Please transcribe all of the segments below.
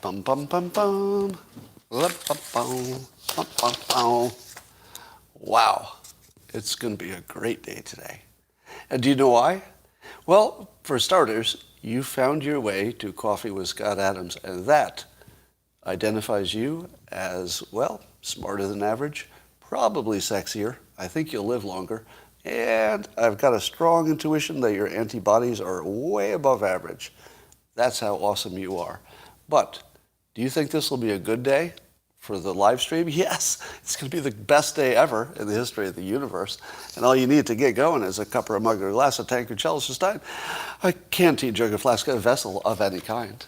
Bum bum bum bum. Bum, bum, bum. Bum, bum, bum. Wow, it's going to be a great day today. And do you know why? Well, for starters, you found your way to Coffee with Scott Adams, and that identifies you as, well, smarter than average, probably sexier. I think you'll live longer. And I've got a strong intuition that your antibodies are way above average. That's how awesome you are. But do you think this will be a good day for the live stream? Yes, it's going to be the best day ever in the history of the universe. And all you need to get going is a cup or a mug or a glass, a tankard, chalice, a stein, a canteen, jug, a flask, a vessel of any kind.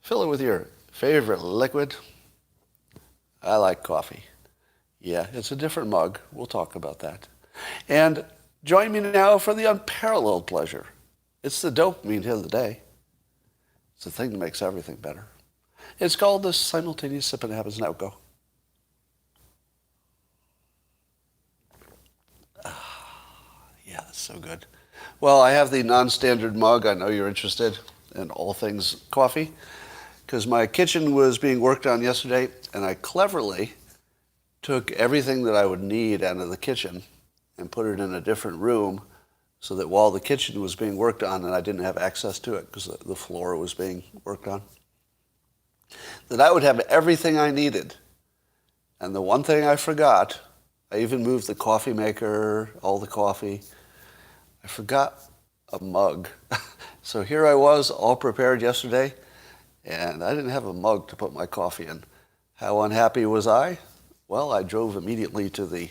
Fill it with your favorite liquid. I like coffee. Yeah, it's a different mug. We'll talk about that. And join me now for the unparalleled pleasure. It's the dopamine hit of the day. It's the thing that makes everything better. It's called the simultaneous sip and happens. Now go. Yeah, that's so good. Well, I have the non-standard mug. I know you're interested in all things coffee because my kitchen was being worked on yesterday, and I cleverly took everything that I would need out of the kitchen and put it in a different room so that while the kitchen was being worked on and I didn't have access to it because the floor was being worked on, that I would have everything I needed. And the one thing I forgot, I even moved the coffee maker, all the coffee. I forgot a mug. So here I was, all prepared yesterday, and I didn't have a mug to put my coffee in. How unhappy was I? Well, I drove immediately to the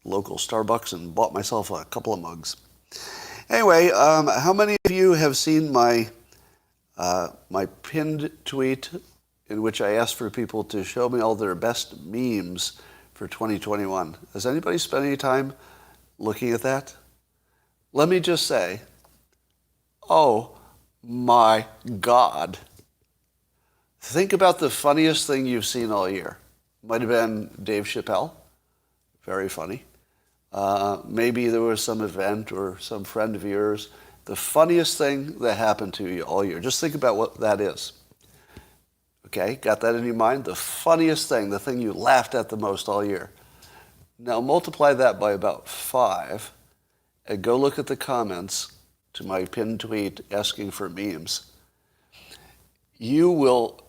local Starbucks and bought myself a couple of mugs. Anyway, how many of you have seen my pinned tweet in which I asked for people to show me all their best memes for 2021? Has anybody spent any time looking at that? Let me just say, oh my God. Think about the funniest thing you've seen all year. Might have been Dave Chappelle. Very funny. Maybe there was some event or some friend of yours. The funniest thing that happened to you all year. Just think about what that is. Okay, got that in your mind? The funniest thing, the thing you laughed at the most all year. Now multiply that by about 5 and go look at the comments to my pinned tweet asking for memes. You will,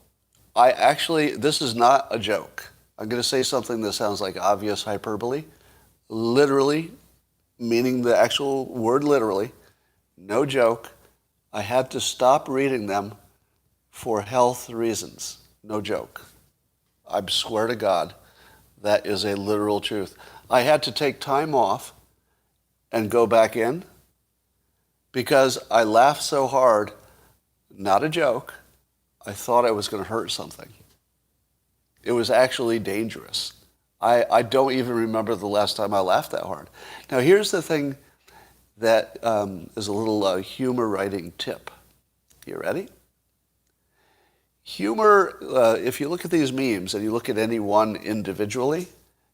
this is not a joke. I'm going to say something that sounds like obvious hyperbole. Literally, meaning the actual word literally, no joke, I had to stop reading them for health reasons. No joke. I swear to God, that is a literal truth. I had to take time off and go back in because I laughed so hard, not a joke, I thought I was going to hurt something. It was actually dangerous. I don't even remember the last time I laughed that hard. Now, here's the thing that is a little humor writing tip. You ready? Humor, if you look at these memes and you look at any one individually,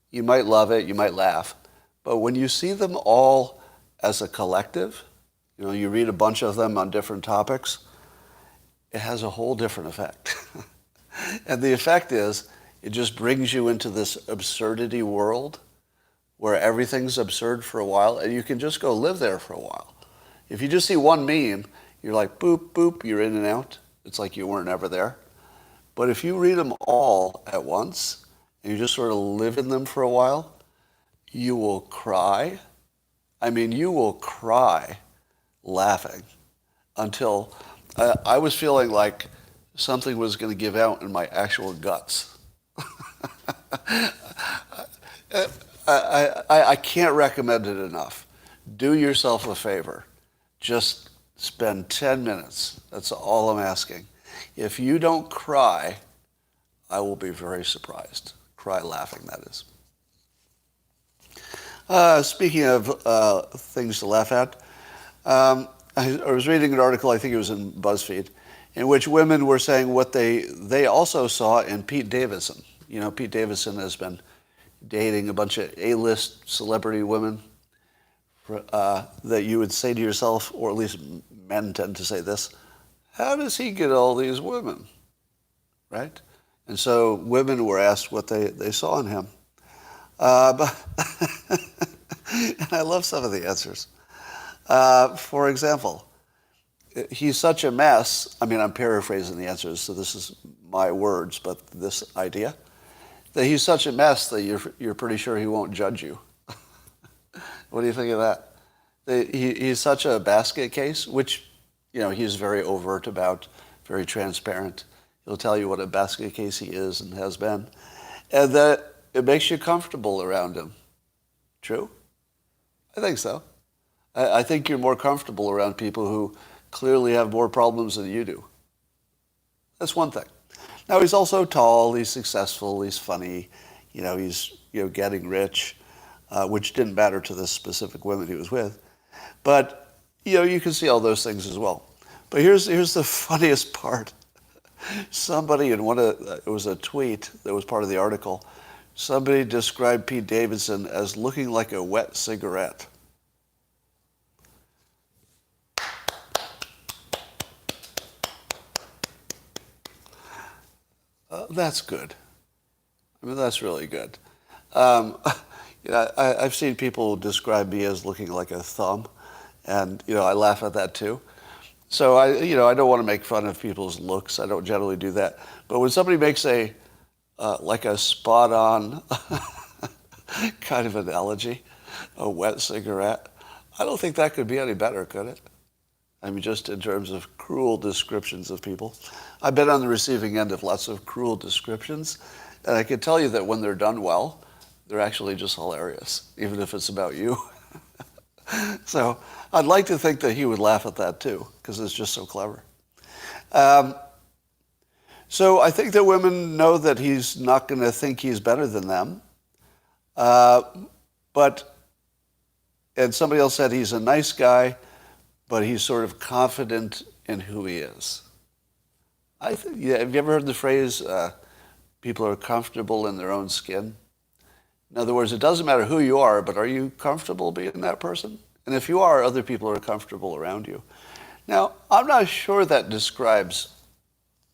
you might love it, you might laugh. But when you see them all as a collective, you read a bunch of them on different topics, it has a whole different effect. And the effect is, it just brings you into this absurdity world where everything's absurd for a while, and you can just go live there for a while. If you just see one meme, you're like, boop, boop, you're in and out. It's like you weren't ever there. But if you read them all at once, and you just sort of live in them for a while, you will cry. I mean, you will cry laughing until I was feeling like something was going to give out in my actual guts. I can't recommend it enough. Do yourself a favor. Just spend 10 minutes. That's all I'm asking. If you don't cry, I will be very surprised. Cry laughing, that is. Speaking of things to laugh at, I was reading an article, I think it was in BuzzFeed, in which women were saying what they also saw in Pete Davidson. Pete Davidson has been dating a bunch of A-list celebrity women that you would say to yourself, or at least men tend to say this, how does he get all these women? right? And so women were asked what they saw in him. But and I love some of the answers. For example, he's such a mess. I mean, I'm paraphrasing the answers, so this is my words, but this idea, that he's such a mess that you're pretty sure he won't judge you. What do you think of that? He's such a basket case, which, he's very overt about, very transparent. He'll tell you what a basket case he is and has been. And that it makes you comfortable around him. True? I think so. I think you're more comfortable around people who clearly have more problems than you do. That's one thing. Now, he's also tall, he's successful, he's funny, he's getting rich, which didn't matter to the specific women he was with. But, you can see all those things as well. But here's the funniest part. Somebody in it was a tweet that was part of the article, somebody described Pete Davidson as looking like a wet cigarette. That's good. I mean, that's really good. I've seen people describe me as looking like a thumb, and I laugh at that too. So I don't want to make fun of people's looks. I don't generally do that. But when somebody makes a spot-on kind of analogy, a wet cigarette, I don't think that could be any better, could it? I mean, just in terms of cruel descriptions of people. I've been on the receiving end of lots of cruel descriptions, and I can tell you that when they're done well, they're actually just hilarious, even if it's about you. So I'd like to think that he would laugh at that too, because it's just so clever. So I think that women know that he's not going to think he's better than them. And somebody else said he's a nice guy, but he's sort of confident in who he is. Have you ever heard the phrase, people are comfortable in their own skin? In other words, it doesn't matter who you are, but are you comfortable being that person? And if you are, other people are comfortable around you. Now, I'm not sure that describes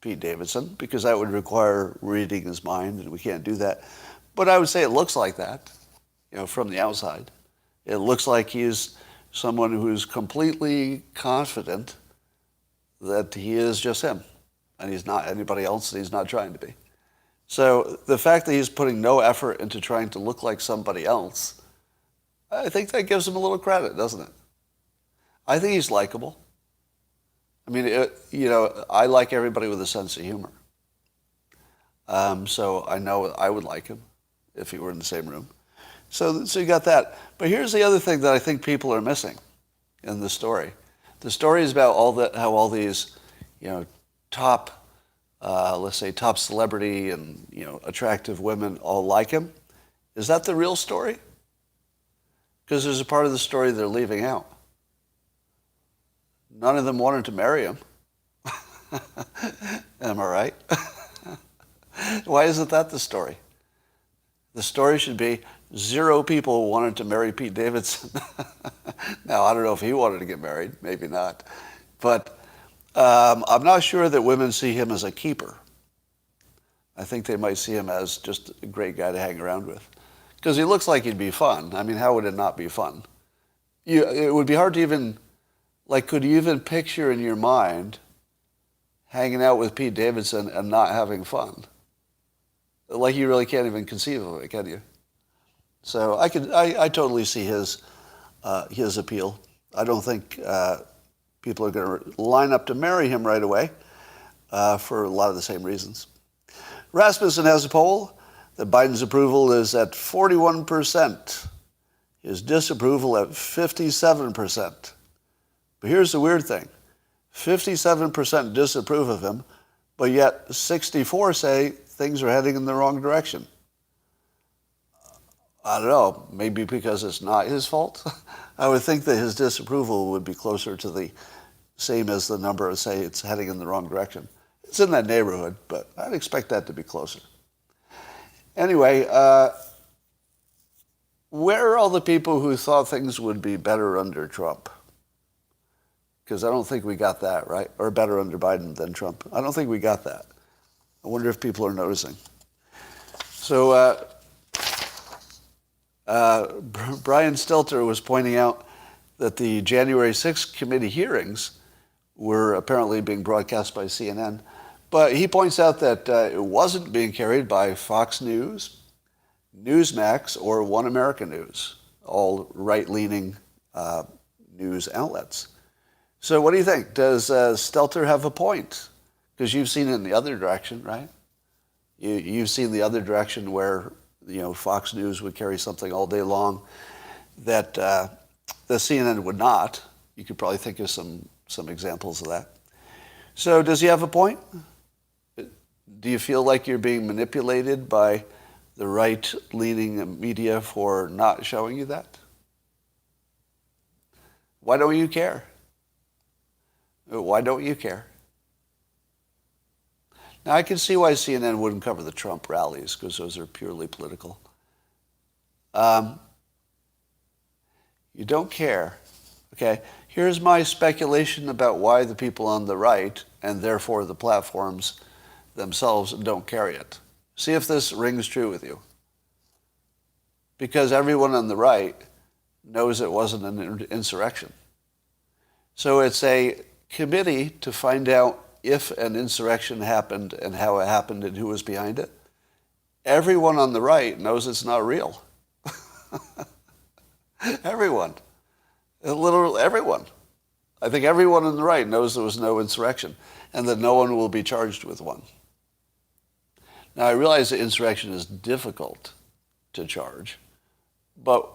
Pete Davidson, because that would require reading his mind, and we can't do that. But I would say it looks like that, from the outside. It looks like he's someone who's completely confident that he is just him, and he's not anybody else, and he's not trying to be. So the fact that he's putting no effort into trying to look like somebody else, I think that gives him a little credit, doesn't it? I think he's likable. I mean, I like everybody with a sense of humor. So I know I would like him if he were in the same room. So you got that. But here's the other thing that I think people are missing in the story. The story is about how all these, top, let's say top celebrity and, attractive women all like him. Is that the real story? Because there's a part of the story they're leaving out. None of them wanted to marry him. Am I right? Why isn't that the story? The story should be 0 people wanted to marry Pete Davidson. Now, I don't know if he wanted to get married. Maybe not. But I'm not sure that women see him as a keeper. I think they might see him as just a great guy to hang around with. Because he looks like he'd be fun. I mean, how would it not be fun? It would be hard to even, could you even picture in your mind hanging out with Pete Davidson and not having fun? You really can't even conceive of it, can you? So I totally see his appeal. I don't think people are going to line up to marry him right away for a lot of the same reasons. Rasmussen has a poll that Biden's approval is at 41%, his disapproval at 57%. But here's the weird thing. 57% disapprove of him, but yet 64 say things are heading in the wrong direction. I don't know, maybe because it's not his fault. I would think that his disapproval would be closer to the same as the number of say it's heading in the wrong direction. It's in that neighborhood, but I'd expect that to be closer. Anyway, where are all the people who thought things would be better under Trump? Because I don't think we got that, right? Or better under Biden than Trump. I don't think we got that. I wonder if people are noticing. So Brian Stelter was pointing out that the January 6th committee hearings were apparently being broadcast by CNN. But he points out that it wasn't being carried by Fox News, Newsmax, or One America News, all right-leaning news outlets. So what do you think? Does Stelter have a point? Because you've seen it in the other direction, right? You've seen the other direction where Fox News would carry something all day long that the CNN would not. You could probably think of some examples of that. So does he have a point? Do you feel like you're being manipulated by the right-leaning media for not showing you that? Why don't you care? Why don't you care? Now, I can see why CNN wouldn't cover the Trump rallies, because those are purely political. You don't care. Okay, here's my speculation about why the people on the right, and therefore the platforms themselves, don't carry it. See if this rings true with you. Because everyone on the right knows it wasn't an insurrection. So it's a committee to find out if an insurrection happened and how it happened and who was behind it. Everyone on the right knows it's not real. Everyone. Literally everyone. I think everyone on the right knows there was no insurrection and that no one will be charged with one. Now, I realize that insurrection is difficult to charge, but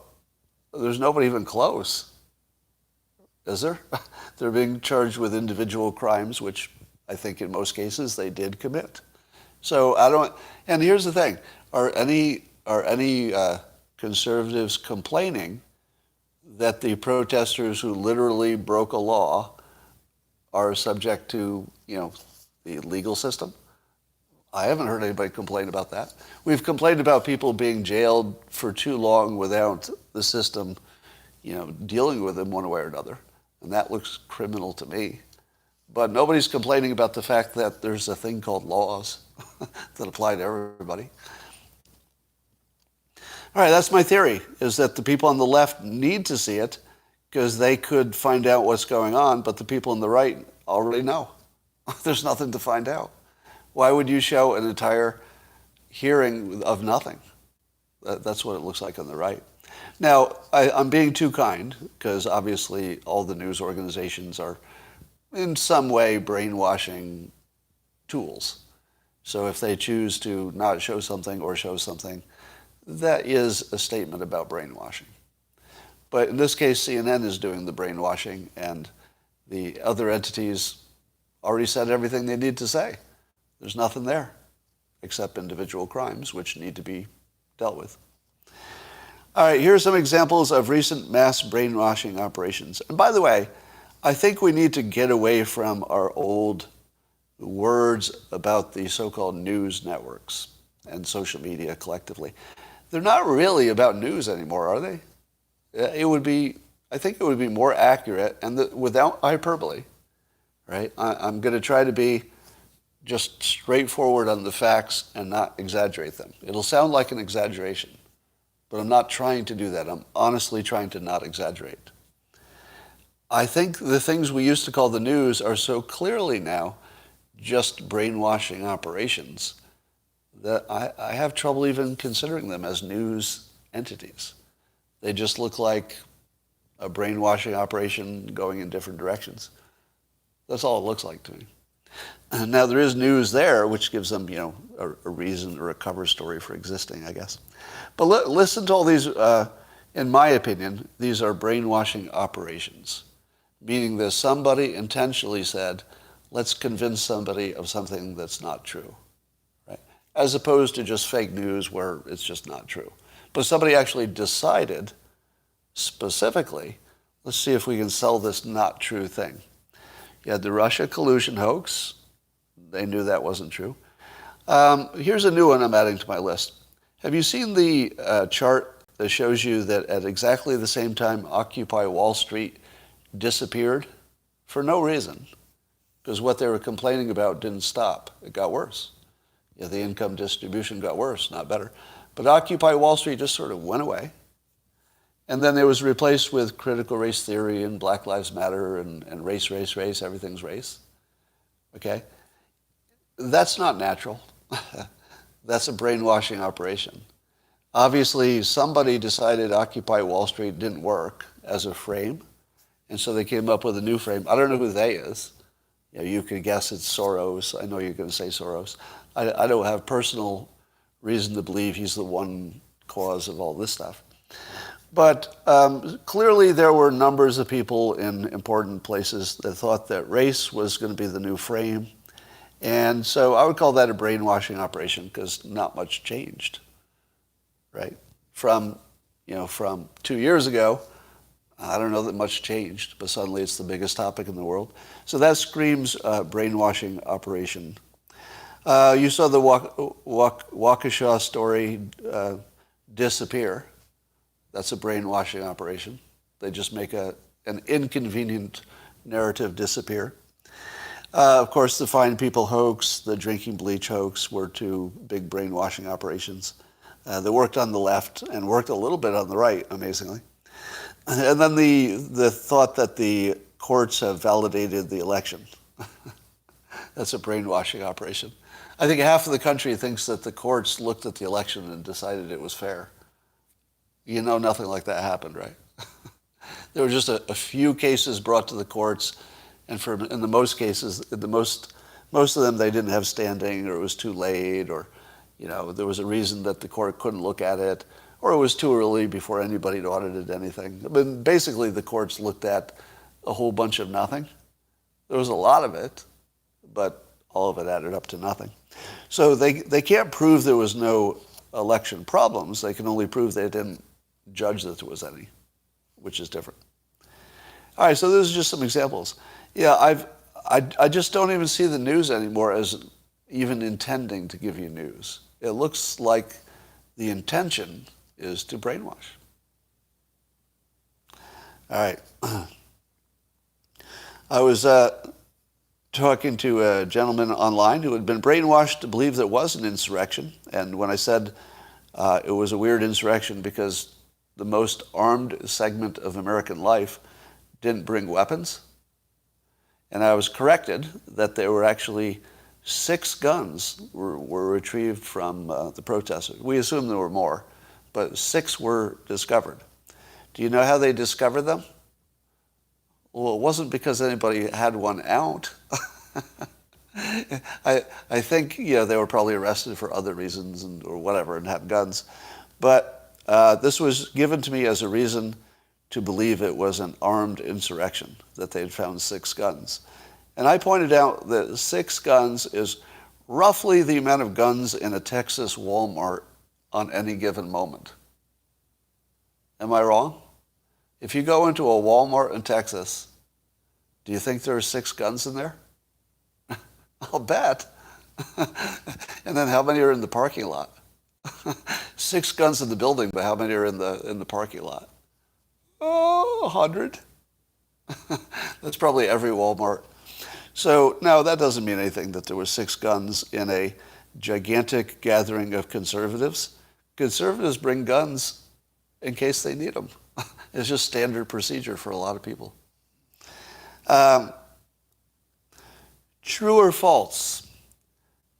there's nobody even close, is there? They're being charged with individual crimes, which I think in most cases they did commit. So and here's the thing, are any conservatives complaining that the protesters who literally broke a law are subject to, the legal system? I haven't heard anybody complain about that. We've complained about people being jailed for too long without the system, dealing with them one way or another. And that looks criminal to me. But nobody's complaining about the fact that there's a thing called laws that apply to everybody. All right, that's my theory, is that the people on the left need to see it because they could find out what's going on, but the people on the right already know. There's nothing to find out. Why would you show an entire hearing of nothing? That's what it looks like on the right. Now, I'm being too kind, because obviously all the news organizations are in some way brainwashing tools. So if they choose to not show something or show something, that is a statement about brainwashing. But in this case, CNN is doing the brainwashing, and the other entities already said everything they need to say. There's nothing there except individual crimes, which need to be dealt with. All right, here are some examples of recent mass brainwashing operations. And by the way, I think we need to get away from our old words about the so-called news networks and social media collectively. They're not really about news anymore, are they? I think it would be more accurate, and without hyperbole, right? I'm going to try to be just straightforward on the facts and not exaggerate them. It'll sound like an exaggeration, but I'm not trying to do that. I'm honestly trying to not exaggerate. I think the things we used to call the news are so clearly now just brainwashing operations that I have trouble even considering them as news entities. They just look like a brainwashing operation going in different directions. That's all it looks like to me. Now, there is news there, which gives them, a reason or a cover story for existing, I guess. But listen to all these, in my opinion, these are brainwashing operations, meaning that somebody intentionally said, let's convince somebody of something that's not true, right? As opposed to just fake news where it's just not true. But somebody actually decided specifically, let's see if we can sell this not true thing. You had the Russia collusion hoax. They knew that wasn't true. Here's a new one I'm adding to my list. Have you seen the chart that shows you that at exactly the same time Occupy Wall Street disappeared for no reason? Because what they were complaining about didn't stop. It got worse. The income distribution got worse, not better. But Occupy Wall Street just sort of went away. And then it was replaced with critical race theory and Black Lives Matter and race, everything's race. Okay? That's not natural. That's a brainwashing operation. Obviously, somebody decided Occupy Wall Street didn't work as a frame, and so they came up with a new frame. I don't know who they is. You could guess it's Soros. I know you're going to say Soros. I don't have personal reason to believe he's the one cause of all this stuff. But clearly there were numbers of people in important places that thought that race was going to be the new frame. And so I would call that a brainwashing operation because not much changed, right? From 2 years ago, I don't know that much changed, but suddenly it's the biggest topic in the world. So that screams brainwashing operation. You saw the Waukesha story disappear. That's a brainwashing operation. They just make an inconvenient narrative disappear. Of course, the Fine People hoax, the drinking bleach hoax were two big brainwashing operations that worked on the left and worked a little bit on the right, amazingly. And then the thought that the courts have validated the election. That's a brainwashing operation. I think half of the country thinks that the courts looked at the election and decided it was fair. Nothing like that happened, right? There were just a few cases brought to the courts, and in the most cases, most of them they didn't have standing, or it was too late, or there was a reason that the court couldn't look at it, or it was too early before anybody had audited anything. But basically, the courts looked at a whole bunch of nothing. There was a lot of it, but all of it added up to nothing. So they can't prove there was no election problems. They can only prove they didn't judge that there was any, which is different. All right, so those are just some examples. Yeah, I just don't even see the news anymore as even intending to give you news. It looks like the intention is to brainwash. All right. I was talking to a gentleman online who had been brainwashed to believe there was an insurrection. And when I said it was a weird insurrection because the most armed segment of American life didn't bring weapons, and I was corrected that there were actually 6 guns were retrieved from the protesters. We assumed there were more, but 6 were discovered. Do you know how they discovered them? Well, it wasn't because anybody had one out. I think they were probably arrested for other reasons or whatever and had guns. But this was given to me as a reason to believe it was an armed insurrection, that they'd found 6 guns. And I pointed out that 6 guns is roughly the amount of guns in a Texas Walmart on any given moment. Am I wrong? If you go into a Walmart in Texas, do you think there are 6 guns in there? I'll bet. And then how many are in the parking lot? 6 guns in the building, but how many are in the parking lot? Oh, 100. That's probably every Walmart. So now that doesn't mean anything that there were 6 guns in a gigantic gathering of conservatives. Conservatives bring guns in case they need them. It's just standard procedure for a lot of people. True or false?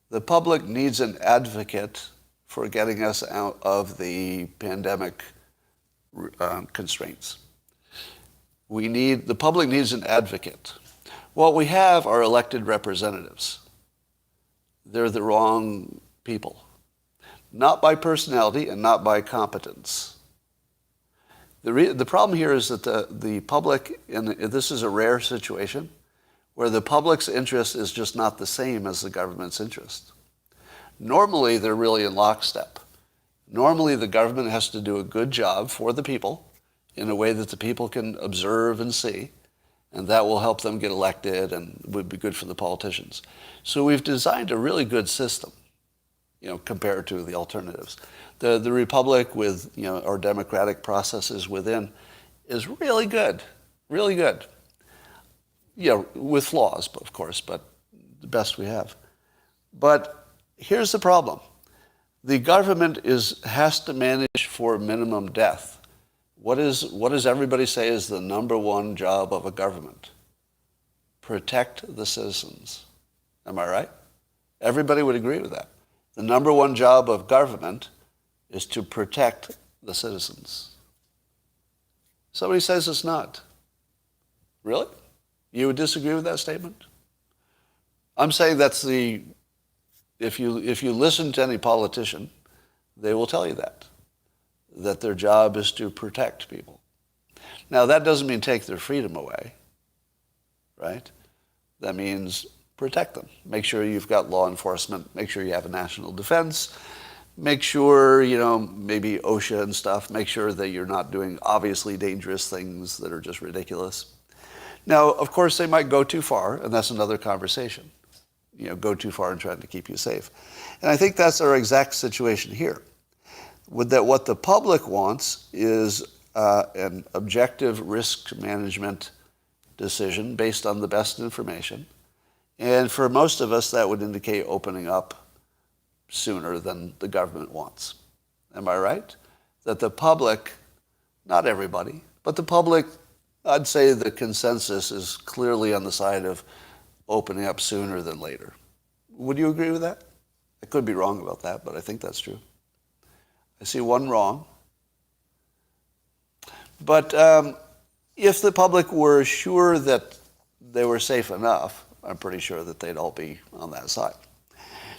The public needs an advocate for getting us out of the pandemic constraints. The public needs an advocate. What we have are elected representatives. They're the wrong people. Not by personality and not by competence. The problem here is that the public, and this is a rare situation, where the public's interest is just not the same as the government's interest. Normally, they're really in lockstep. Normally, the government has to do a good job for the people in a way that the people can observe and see, and that will help them get elected and would be good for the politicians. So we've designed a really good system, compared to the alternatives. The republic with, our democratic processes within is really good, really good. With flaws, of course, but the best we have. But Here's the problem. The government has to manage for minimum death. What does everybody say is the number one job of a government? Protect the citizens. Am I right? Everybody would agree with that. The number one job of government is to protect the citizens. Somebody says it's not. Really? You would disagree with that statement? I'm saying that's if you listen to any politician, they will tell you that their job is to protect people. Now, that doesn't mean take their freedom away, right? That means protect them. Make sure you've got law enforcement. Make sure you have a national defense. Make sure, maybe OSHA and stuff. Make sure that you're not doing obviously dangerous things that are just ridiculous. Now, of course, they might go too far, and that's another conversation. Go too far in trying to keep you safe. And I think that's our exact situation here. What the public wants is an objective risk management decision based on the best information. And for most of us, that would indicate opening up sooner than the government wants. Am I right? That the public, not everybody, but the public, I'd say the consensus is clearly on the side of opening up sooner than later. Would you agree with that? I could be wrong about that, but I think that's true. I see one wrong. But if the public were sure that they were safe enough, I'm pretty sure that they'd all be on that side.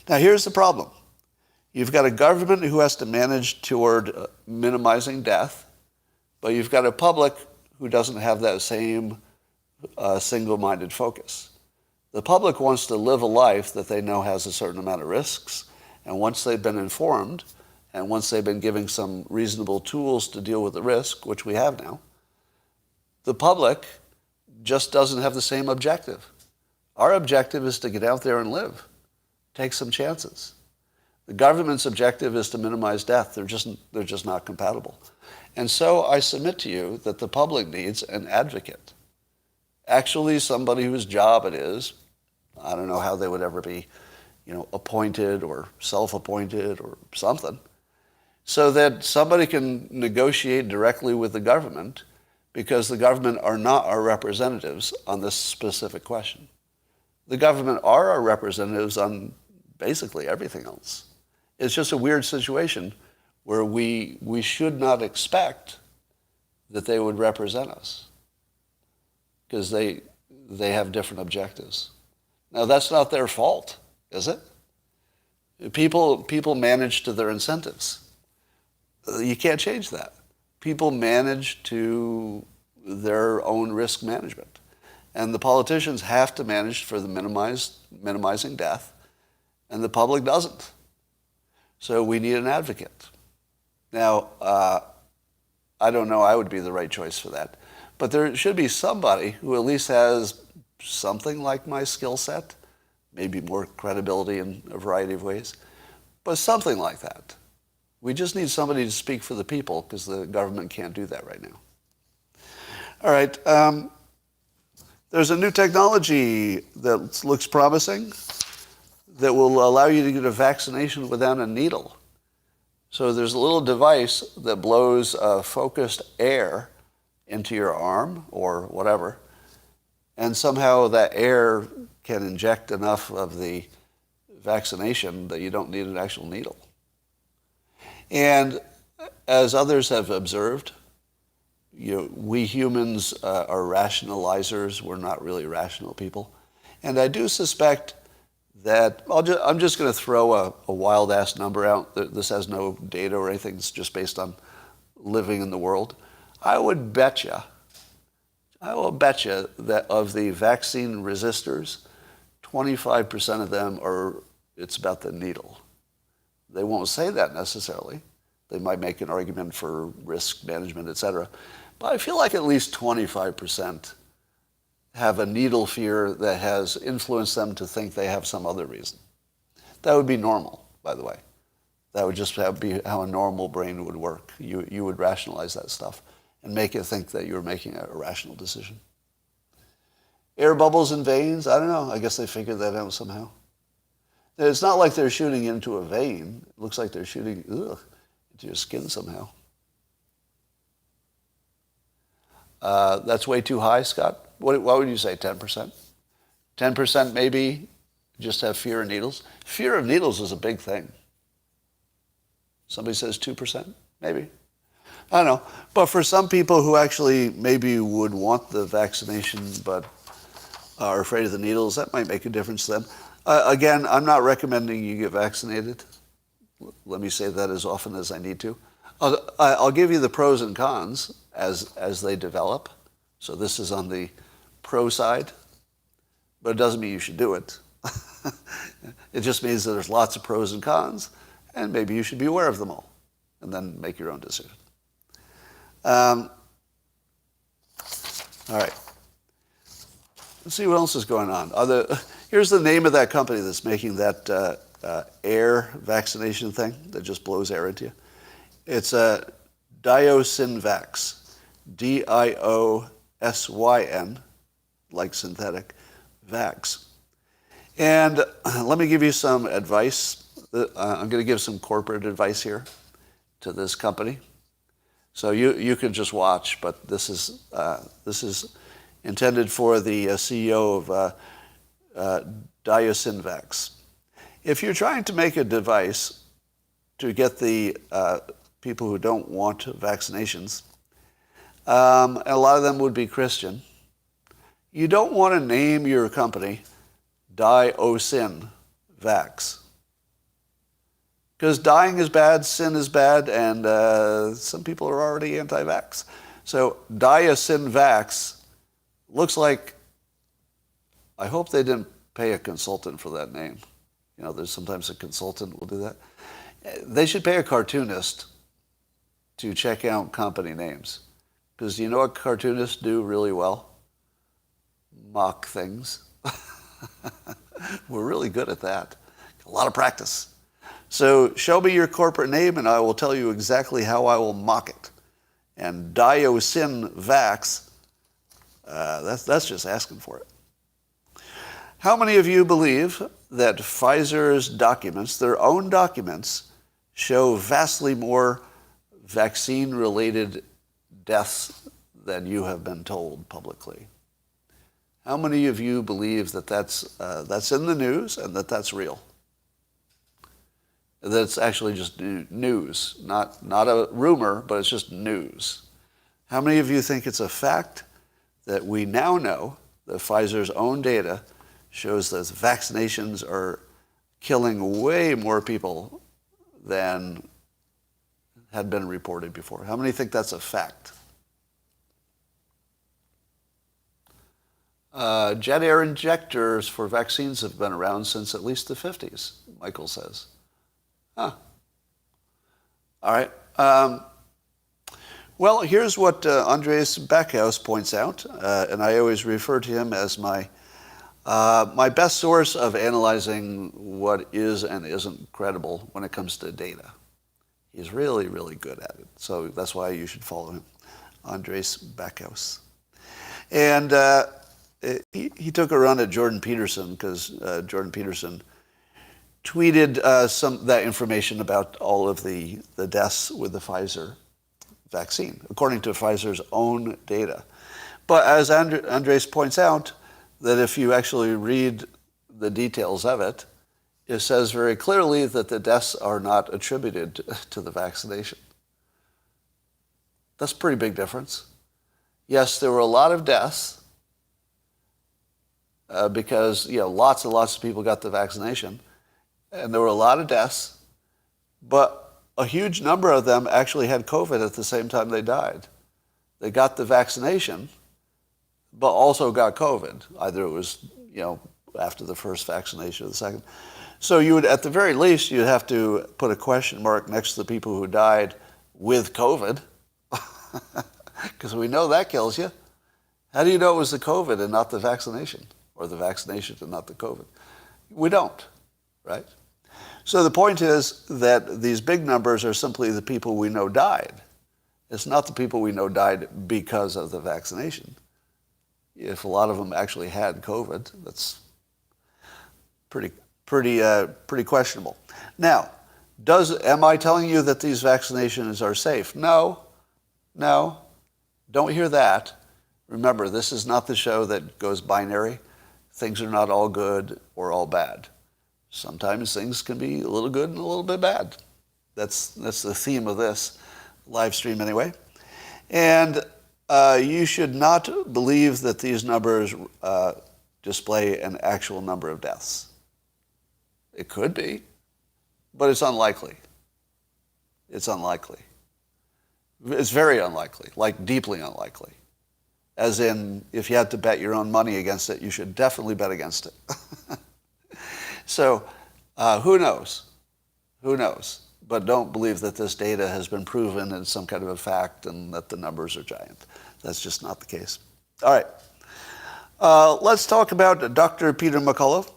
Now, here's the problem. You've got a government who has to manage toward minimizing death, but you've got a public who doesn't have that same single-minded focus. The public wants to live a life that they know has a certain amount of risks, and once they've been informed, and once they've been given some reasonable tools to deal with the risk, which we have now, the public just doesn't have the same objective. Our objective is to get out there and live, take some chances. The government's objective is to minimize death. They're just not compatible. And so I submit to you that the public needs an advocate. Actually, somebody whose job it is, I don't know how they would ever be, appointed or self-appointed or something, so that somebody can negotiate directly with the government, because the government are not our representatives on this specific question. The government are our representatives on basically everything else. It's just a weird situation where we should not expect that they would represent us, because they have different objectives. Now, that's not their fault, is it? People manage to their incentives. You can't change that. People manage to their own risk management. And the politicians have to manage for the minimizing death, and the public doesn't. So we need an advocate. Now, I don't know I would be the right choice for that. But there should be somebody who at least has something like my skill set, maybe more credibility in a variety of ways, but something like that. We just need somebody to speak for the people, because the government can't do that right now. All right. There's a new technology that looks promising that will allow you to get a vaccination without a needle. So there's a little device that blows focused air into your arm or whatever, and somehow that air can inject enough of the vaccination that you don't need an actual needle. And as others have observed, we humans are rationalizers. We're not really rational people. And I do suspect that, I'm just going to throw a wild-ass number out. This has no data or anything. It's just based on living in the world. I will bet you that of the vaccine resistors, 25% of them it's about the needle. They won't say that necessarily. They might make an argument for risk management, et cetera. But I feel like at least 25% have a needle fear that has influenced them to think they have some other reason. That would be normal, by the way. That would just be how a normal brain would work. You would rationalize that stuff and make it think that you're making a rational decision. Air bubbles in veins, I don't know. I guess they figured that out somehow. It's not like they're shooting into a vein. It looks like they're shooting into your skin somehow. That's way too high, Scott. What would you say, 10%? 10% maybe just have fear of needles? Fear of needles is a big thing. Somebody says 2%, maybe. I don't know. But for some people who actually maybe would want the vaccination but are afraid of the needles, that might make a difference to them. Again, I'm not recommending you get vaccinated. Let me say that as often as I need to. I'll give you the pros and cons as they develop. So this is on the pro side, but it doesn't mean you should do it. It just means that there's lots of pros and cons, and maybe you should be aware of them all, and then make your own decision. All right. Let's see what else is going on. Here's the name of that company that's making that air vaccination thing that just blows air into you. It's Diosynvax, Diosyn, like synthetic, Vax. And let me give you some advice. I'm going to give some corporate advice here to this company. So you can just watch, but this is intended for the CEO of Diosynvax. If you're trying to make a device to get the people who don't want vaccinations, and a lot of them would be Christian, you don't want to name your company Diosynvax. Because dying is bad, sin is bad, and some people are already anti-vax. So Diosynvax looks like, I hope they didn't pay a consultant for that name. You know, there's sometimes a consultant will do that. They should pay a cartoonist to check out company names. Because you know what cartoonists do really well? Mock things. We're really good at that. A lot of practice. So show me your corporate name and I will tell you exactly how I will mock it. And Diosynvax, that's just asking for it. How many of you believe that Pfizer's documents, their own documents, show vastly more vaccine-related deaths than you have been told publicly? How many of you believe that that's in the news and that that's real? That it's actually just news, not a rumor, but it's just news. How many of you think it's a fact that we now know that Pfizer's own data shows that vaccinations are killing way more people than had been reported before? How many think that's a fact? Jet air injectors for vaccines have been around since at least the 50s, Michael says. Huh. All right. Well, here's what Andreas Backhaus points out, and I always refer to him as my best source of analyzing what is and isn't credible when it comes to data. He's really, really good at it. So that's why you should follow him, Andreas Backhaus. And he took a run at Jordan Peterson because Jordan Peterson tweeted that information about all of the deaths with the Pfizer vaccine, according to Pfizer's own data. But as Andres points out, that if you actually read the details of it, it says very clearly that the deaths are not attributed to the vaccination. That's a pretty big difference. Yes, there were a lot of deaths because lots and lots of people got the vaccination, and there were a lot of deaths, but a huge number of them actually had COVID at the same time they died. They got the vaccination, but also got COVID. Either it was, after the first vaccination or the second. So you would, at the very least, you'd have to put a question mark next to the people who died with COVID, because we know that kills you. How do you know it was the COVID and not the vaccination, or the vaccination and not the COVID? We don't, right? So the point is that these big numbers are simply the people we know died. It's not the people we know died because of the vaccination. If a lot of them actually had COVID, that's pretty pretty questionable. Now, am I telling you that these vaccinations are safe? No, don't hear that. Remember, this is not the show that goes binary. Things are not all good or all bad. Sometimes things can be a little good and a little bit bad. That's the theme of this live stream anyway. And you should not believe that these numbers display an actual number of deaths. It could be, but it's unlikely. It's unlikely. It's very unlikely, like deeply unlikely. As in, if you had to bet your own money against it, you should definitely bet against it. So, who knows? Who knows? But don't believe that this data has been proven and some kind of a fact and that the numbers are giant. That's just not the case. All right. Let's talk about Dr. Peter McCullough,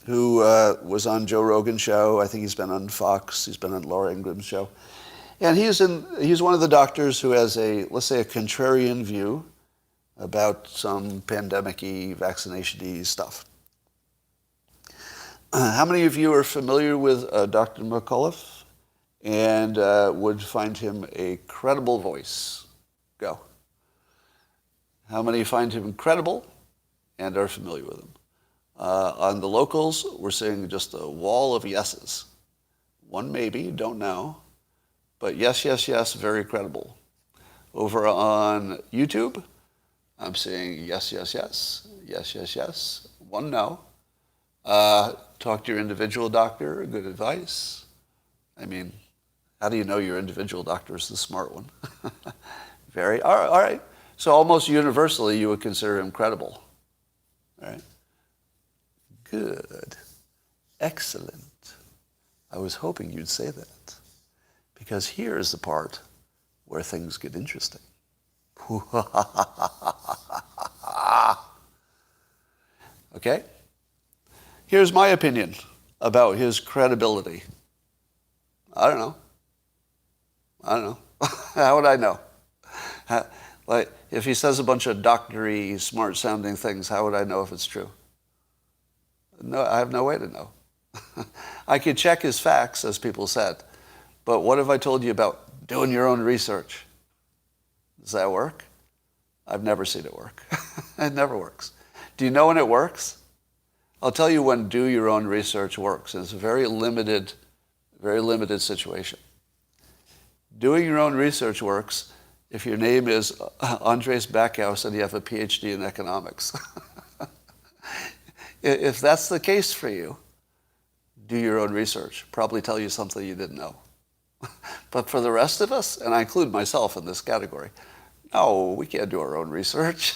who was on Joe Rogan's show. I think he's been on Fox. He's been on Laura Ingram's show. And he's one of the doctors who has let's say, a contrarian view about some pandemic-y, vaccination-y stuff. How many of you are familiar with Dr. McCullough and would find him a credible voice? Go. How many find him credible and are familiar with him? On the locals, we're seeing just a wall of yeses. One maybe, don't know. But yes, yes, yes, very credible. Over on YouTube, I'm seeing yes, yes, yes, yes, yes, yes, one no. Talk to your individual doctor, good advice. I mean, how do you know your individual doctor is the smart one? All right. So almost universally, you would consider him credible. All right. Good. Excellent. I was hoping you'd say that. Because here is the part where things get interesting. Okay? Here's my opinion about his credibility. I don't know. How would I know? Like, if he says a bunch of doctory, smart-sounding things, how would I know if it's true? No, I have no way to know. I could check his facts, as people said, but what have I told you about doing your own research? Does that work? I've never seen it work. It never works. Do you know when it works? I'll tell you when do your own research works. It's a very limited situation. Doing your own research works if your name is Andres Backhaus and you have a PhD in economics. If that's the case for you, do your own research. Probably tell you something you didn't know. But for the rest of us, and I include myself in this category, no, we can't do our own research.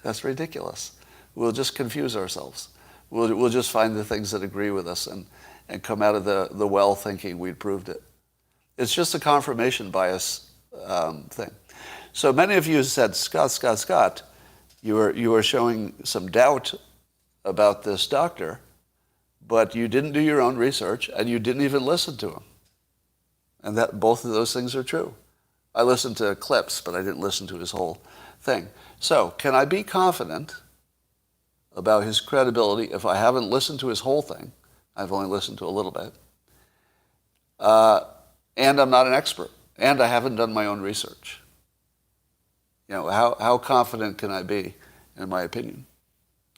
That's ridiculous. We'll just confuse ourselves. We'll just find the things that agree with us and come out of the well thinking we'd proved it. It's just a confirmation bias thing. So many of you said, Scott, you were showing some doubt about this doctor, but you didn't do your own research and you didn't even listen to him. And that both of those things are true. I listened to clips, but I didn't listen to his whole thing. So can I be confident about his credibility if I haven't listened to his whole thing? I've only listened to a little bit. And I'm not an expert. And I haven't done my own research. You know, how confident can I be in my opinion?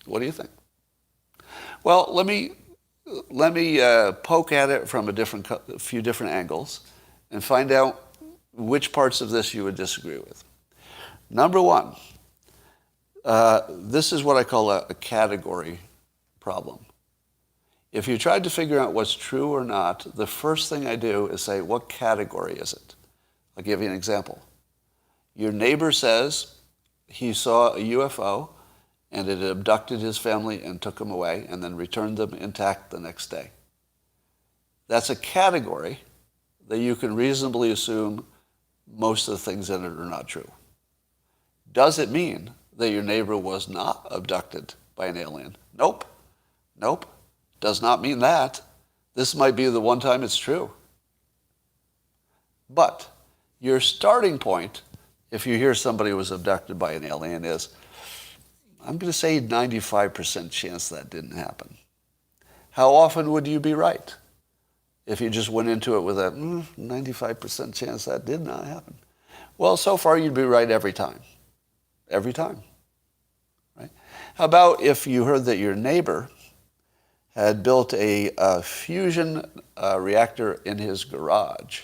What do you think? Well, let me poke at it from a few different angles and find out which parts of this you would disagree with. Number one, this is what I call a category problem. If you tried to figure out what's true or not, the first thing I do is say, what category is it? I'll give you an example. Your neighbor says he saw a UFO and it abducted his family and took them away and then returned them intact the next day. That's a category that you can reasonably assume most of the things in it are not true. Does it mean that your neighbor was not abducted by an alien? Nope. Does not mean that. This might be the one time it's true. But your starting point, if you hear somebody was abducted by an alien, is, I'm going to say 95% chance that didn't happen. how often would you be right if you just went into it with a 95% chance that did not happen? Well, so far you'd be right every time. Every time. Right? How about if you heard that your neighbor had built a fusion reactor in his garage,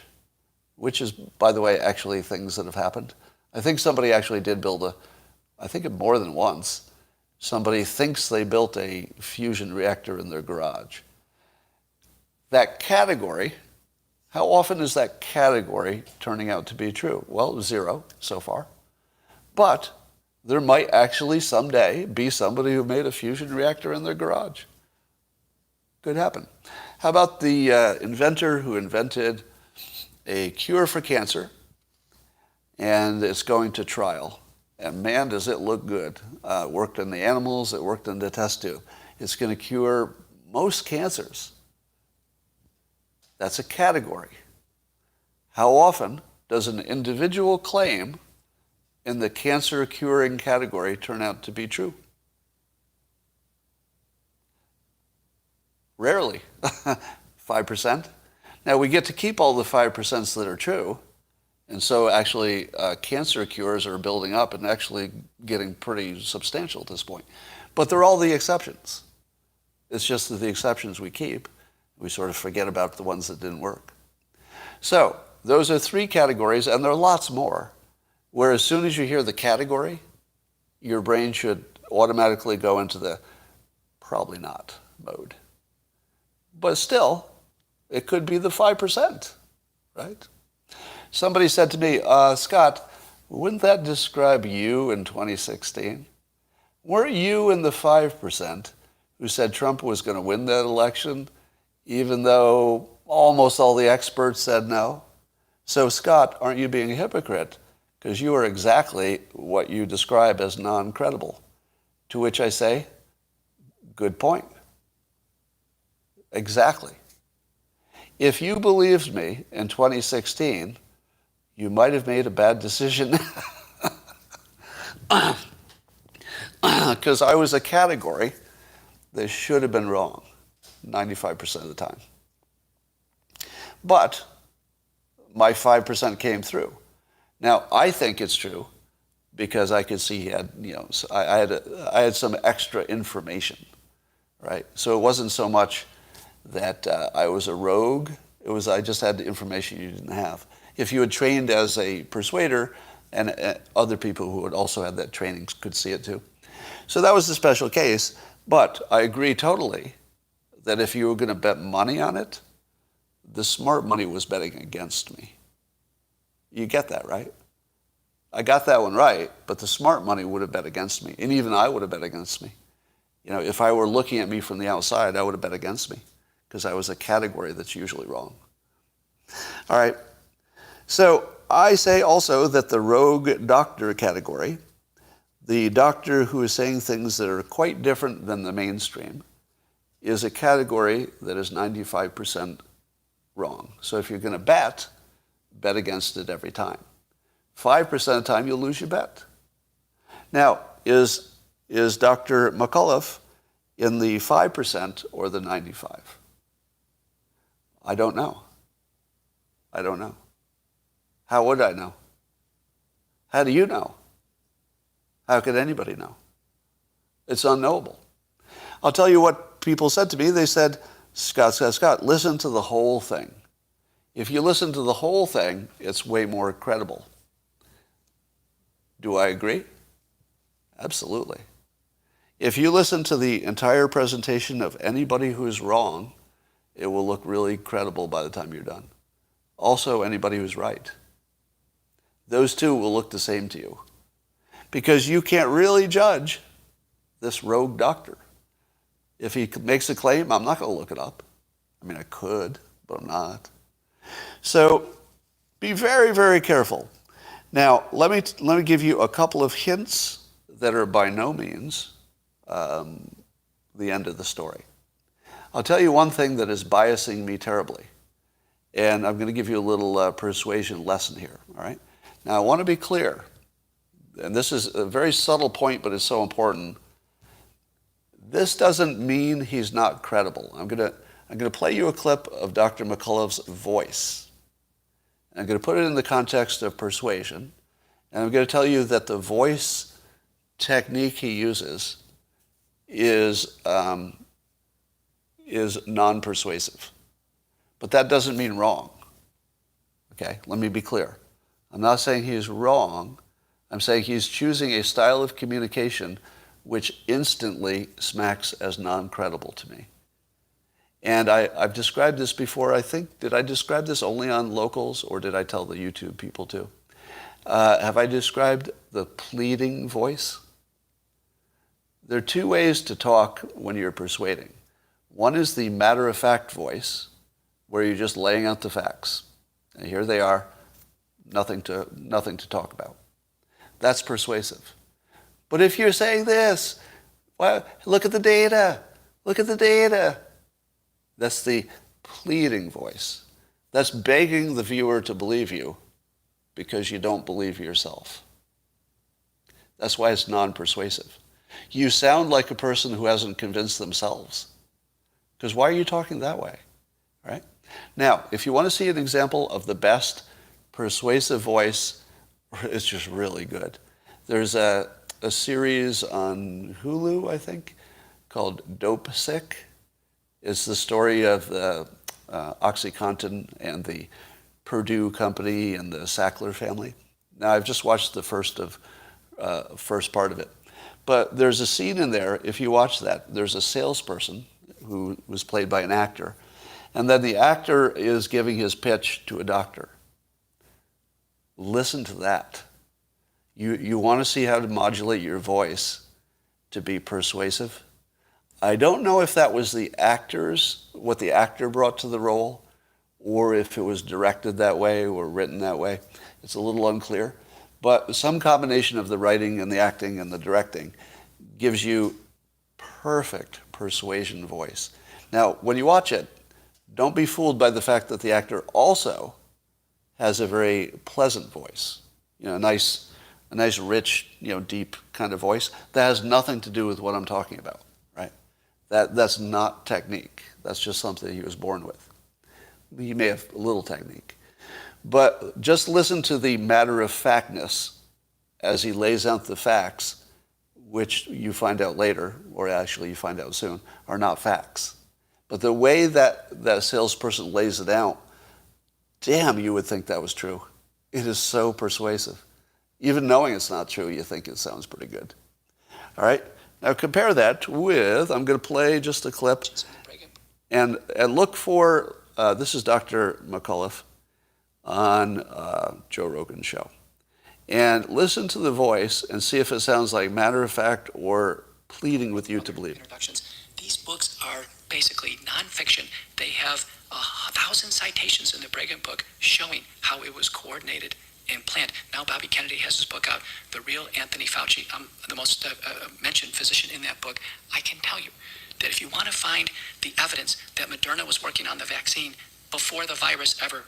which is, by the way, actually things that have happened. I think somebody actually did build I think more than once, somebody thinks they built a fusion reactor in their garage. That category, how often is that category turning out to be true? Well, 0 so far. But there might actually someday be somebody who made a fusion reactor in their garage. Could happen. How about the inventor who invented a cure for cancer, and it's going to trial? And man, does it look good. It worked in the animals, it worked in the test tube. It's going to cure most cancers. That's a category. How often does an individual claim in the cancer curing category turn out to be true? Rarely. 5%. Now, we get to keep all the 5% that are true. And so actually cancer cures are building up and actually getting pretty substantial at this point. But they're all the exceptions. It's just that the exceptions we keep. We sort of forget about the ones that didn't work. So those are 3 categories, and there are lots more, where as soon as you hear the category, your brain should automatically go into the probably not mode. But still, it could be the 5%, right? Somebody said to me, Scott, wouldn't that describe you in 2016? Weren't you in the 5% who said Trump was going to win that election, even though almost all the experts said no? So, Scott, aren't you being a hypocrite? Because you are exactly what you describe as non-credible. To which I say, good point. Exactly. If you believed me in 2016, you might have made a bad decision. Because I was a category that should have been wrong 95% of the time. But my 5% came through. Now, I think it's true because I could see he had, I had some extra information, right? So it wasn't so much that I was a rogue. It was I just had the information you didn't have. If you had trained as a persuader, and other people who had also had that training could see it too. So that was the special case. But I agree totally that if you were going to bet money on it, the smart money was betting against me. You get that, right? I got that one right, but the smart money would have bet against me. And even I would have bet against me. If I were looking at me from the outside, I would have bet against me because I was a category that's usually wrong. All right. So I say also that the rogue doctor category, the doctor who is saying things that are quite different than the mainstream, is a category that is 95% wrong. So if you're going to bet against it every time. 5% of the time you'll lose your bet. Now, is Dr. McCullough in the 5% or the 95%? I don't know. I don't know. How would I know? How do you know? How could anybody know? It's unknowable. I'll tell you what people said to me. They said, Scott, listen to the whole thing. If you listen to the whole thing, it's way more credible. Do I agree? Absolutely. If you listen to the entire presentation of anybody who is wrong, it will look really credible by the time you're done. Also, anybody who's right. Those two will look the same to you. Because you can't really judge this rogue doctor. If he makes a claim, I'm not going to look it up. I mean, I could, but I'm not. So be very, very careful. Now, let me give you a couple of hints that are by no means the end of the story. I'll tell you one thing that is biasing me terribly. And I'm going to give you a little persuasion lesson here, all right? Now, I want to be clear, and this is a very subtle point, but it's so important. This doesn't mean he's not credible. I'm gonna play you a clip of Dr. McCullough's voice. I'm going to put it in the context of Persuasion, and I'm going to tell you that the voice technique he uses is non-persuasive. But that doesn't mean wrong. Okay, let me be clear. I'm not saying he's wrong. I'm saying he's choosing a style of communication which instantly smacks as non-credible to me. And I've described this before. I think, did I describe this only on Locals, or did I tell the YouTube people too? Have I described the pleading voice? There are two ways to talk when you're persuading. One is the matter-of-fact voice, where you're just laying out the facts. And here they are, nothing to talk about. That's persuasive. But if you're saying this, well, look at the data, look at the data. That's the pleading voice. That's begging the viewer to believe you because you don't believe yourself. That's why it's non-persuasive. You sound like a person who hasn't convinced themselves. Because why are you talking that way? Right? Now, if you want to see an example of the best persuasive voice, it's just really good. There's a series on Hulu, I think, called Dope Sick. It's the story of the OxyContin and the Purdue Company and the Sackler family. Now, I've just watched the first part of it. But there's a scene in there, if you watch that, there's a salesperson who was played by an actor. And then the actor is giving his pitch to a doctor. Listen to that. You want to see how to modulate your voice to be persuasive? I don't know if that was what the actor brought to the role, or if it was directed that way or written that way. It's a little unclear. But some combination of the writing and the acting and the directing gives you perfect persuasion voice. Now, when you watch it, don't be fooled by the fact that the actor also has a very pleasant voice. A nice, rich, deep kind of voice. That has nothing to do with what I'm talking about. That's not technique. That's just something he was born with. He may have a little technique. But just listen to the matter-of-factness as he lays out the facts, which you find out later, or actually you find out soon, are not facts. But the way that salesperson lays it out, damn, you would think that was true. It is so persuasive. Even knowing it's not true, you think it sounds pretty good. All right? Now compare that with, I'm going to play just a clip, and look for, this is Dr. McCullough on Joe Rogan's show. And listen to the voice and see if it sounds like matter-of-fact or pleading with you to believe. Introductions. These books are basically nonfiction. They have 1,000 citations in the Bregan book showing how it was coordinated and planned. Now Bobby Kennedy has his book out, The Real Anthony Fauci. I'm the most mentioned physician in that book. I can tell you that if you want to find the evidence that Moderna was working on the vaccine before the virus ever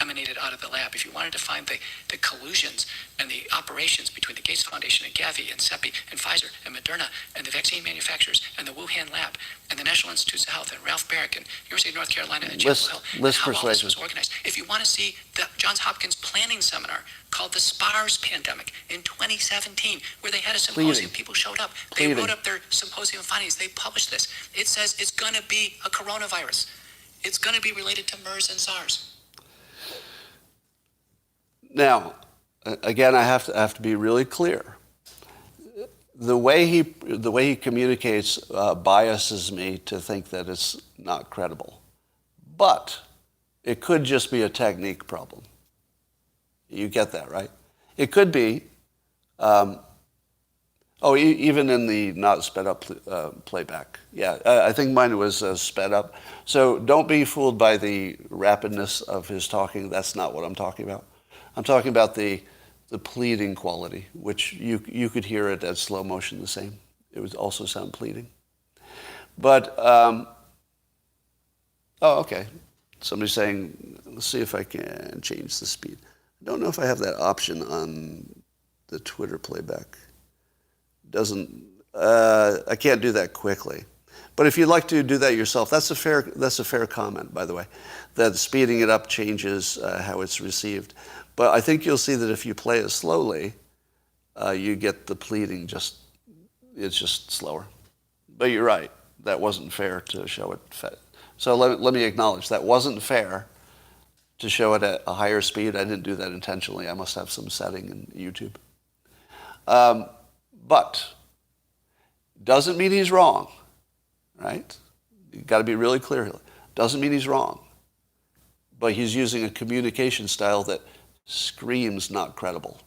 emanated out of the lab, if you wanted to find the collusions and the operations between the Gates Foundation and Gavi and CEPI and Pfizer and Moderna and the vaccine manufacturers and the Wuhan lab and the National Institutes of Health and Ralph Barrick and University of North Carolina and Chapel Hill, and how all this was organized. If you want to see the Johns Hopkins planning seminar called the SPARS pandemic in 2017, where they had a symposium, people showed up, they wrote up their symposium findings, they published this. It says it's going to be a coronavirus. It's going to be related to MERS and SARS. Now, again, I have to be really clear. The way he communicates biases me to think that it's not credible. But it could just be a technique problem. You get that, right? It could be, even in the not sped up playback. Yeah, I think mine was sped up. So don't be fooled by the rapidness of his talking. That's not what I'm talking about. I'm talking about the pleading quality, which you could hear it at slow motion the same. It would also sound pleading. But, okay. Somebody's saying, let's see if I can change the speed. I don't know if I have that option on the Twitter playback. Doesn't, I can't do that quickly. But if you'd like to do that yourself, that's a fair comment, by the way, that speeding it up changes how it's received. But I think you'll see that if you play it slowly, you get the pleading it's just slower. But you're right, that wasn't fair to show it. So let me acknowledge, that wasn't fair to show it at a higher speed. I didn't do that intentionally. I must have some setting in YouTube. But doesn't mean he's wrong, right? You've got to be really clear. Doesn't mean he's wrong. But he's using a communication style that screams not credible,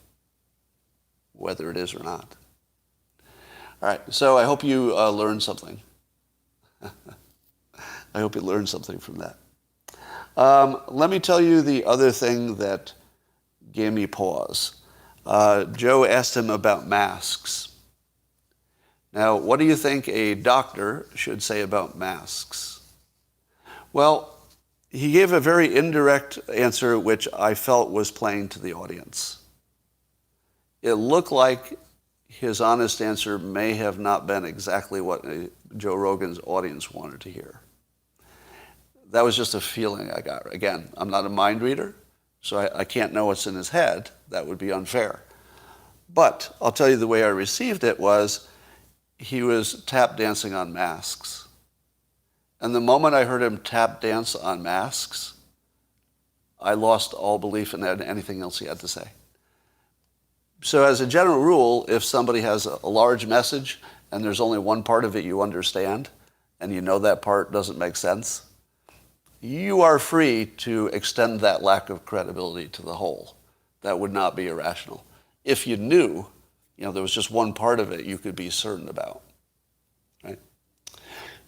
whether it is or not. All right, so I hope you learned something. I hope you learned something from that. Let me tell you the other thing that gave me pause. Joe asked him about masks. Now, what do you think a doctor should say about masks? Well, he gave a very indirect answer, which I felt was playing to the audience. It looked like his honest answer may have not been exactly what Joe Rogan's audience wanted to hear. That was just a feeling I got. Again, I'm not a mind reader, so I can't know what's in his head. That would be unfair. But I'll tell you the way I received it was he was tap dancing on masks. And the moment I heard him tap dance on masks, I lost all belief in anything else he had to say. So as a general rule, if somebody has a large message and there's only one part of it you understand, and you know that part doesn't make sense, you are free to extend that lack of credibility to the whole. That would not be irrational. If you knew, there was just one part of it you could be certain about, right?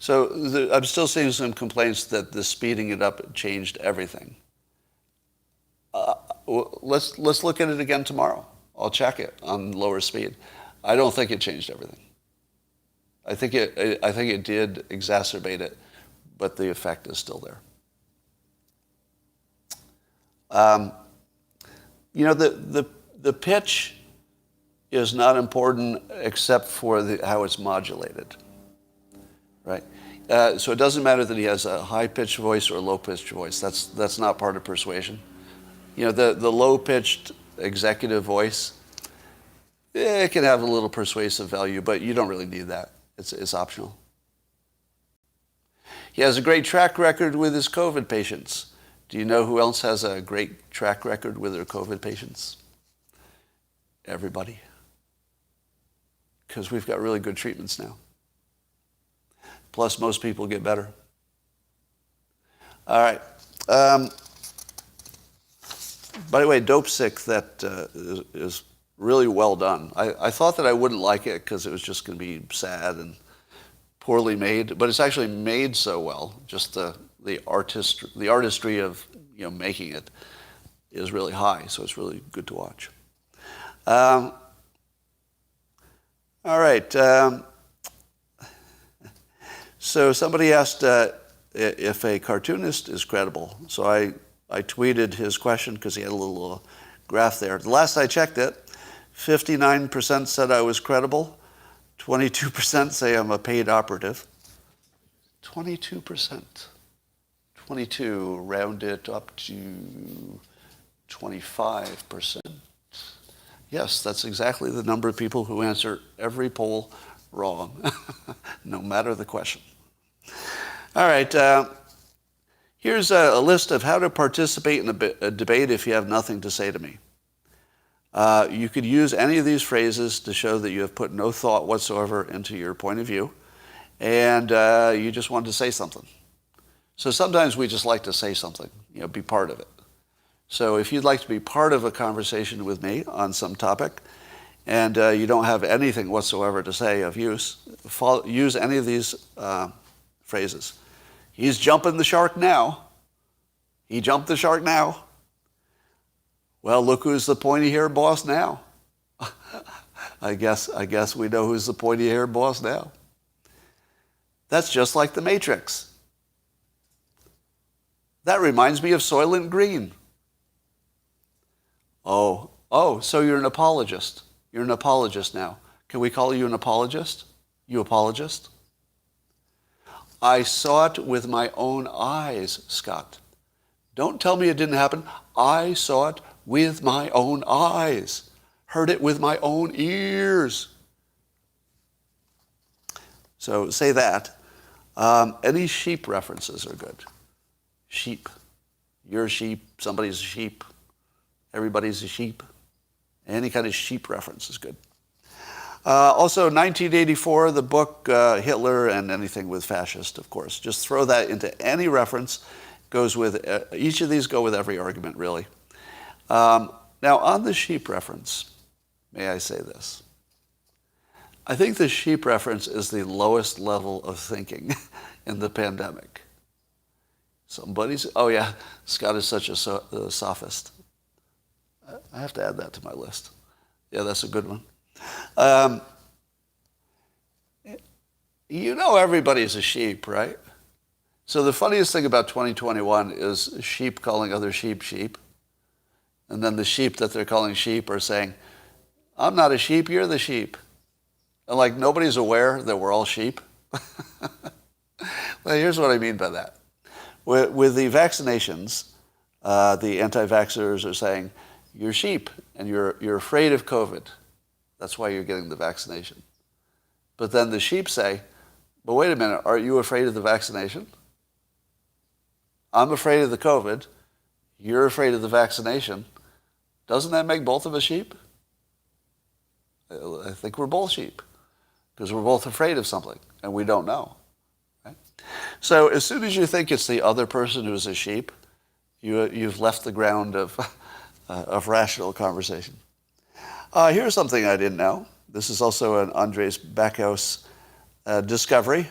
So I'm still seeing some complaints that the speeding it up changed everything. Let's look at it again tomorrow. I'll check it on lower speed. I don't think it changed everything. I think it did exacerbate it, but the effect is still there. The pitch is not important except for how it's modulated, right? So it doesn't matter that he has a high-pitched voice or a low-pitched voice. That's not part of persuasion. The low-pitched executive voice, it can have a little persuasive value, but you don't really need that. It's optional. He has a great track record with his COVID patients. Do you know who else has a great track record with their COVID patients? Everybody. Because we've got really good treatments now. Plus, most people get better. All right. By the way, Dope Sick, that is really well done. I thought that I wouldn't like it because it was just going to be sad and poorly made, but it's actually made so well. Just the artistry of making it is really high, so it's really good to watch. All right. So somebody asked if a cartoonist is credible. So I tweeted his question because he had a little graph there. The last I checked it, 59% said I was credible. 22% say I'm a paid operative. 22%. 22, round it up to 25%. Yes, that's exactly the number of people who answer every poll wrong, no matter the question. All right, here's a list of how to participate in a debate if you have nothing to say to me. You could use any of these phrases to show that you have put no thought whatsoever into your point of view, and you just wanted to say something. So sometimes we just like to say something, be part of it. So if you'd like to be part of a conversation with me on some topic, and you don't have anything whatsoever to say of use, use any of these phrases. He's jumping the shark now. He jumped the shark now. Well, look who's the pointy-haired boss now. I guess we know who's the pointy-haired boss now. That's just like the Matrix. That reminds me of Soylent Green. Oh, so you're an apologist. You're an apologist now. Can we call you an apologist? You apologist? I saw it with my own eyes, Scott. Don't tell me it didn't happen. I saw it with my own eyes. Heard it with my own ears. So say that. Any sheep references are good. Sheep. You're a sheep. Somebody's a sheep. Everybody's a sheep. Any kind of sheep reference is good. Also, 1984, the book Hitler and anything with fascist, of course. Just throw that into any reference. Goes with each of these go with every argument, really. Now, on the sheep reference, may I say this? I think the sheep reference is the lowest level of thinking in the pandemic. Somebody's, oh yeah, Scott is such a sophist. I have to add that to my list. Yeah, that's a good one. You know everybody's a sheep, right? So the funniest thing about 2021 is sheep calling other sheep sheep. And then the sheep that they're calling sheep are saying, I'm not a sheep, you're the sheep. And like nobody's aware that we're all sheep. Well, here's what I mean by that. With the vaccinations, the anti-vaxxers are saying, you're sheep and you're afraid of COVID. That's why you're getting the vaccination. But then the sheep say, but wait a minute, are you afraid of the vaccination? I'm afraid of the COVID. You're afraid of the vaccination. Doesn't that make both of us sheep? I think we're both sheep because we're both afraid of something and we don't know. Right? So as soon as you think it's the other person who's a sheep, you've left the ground of rational conversation. Here's something I didn't know. This is also an Andres Backhaus discovery,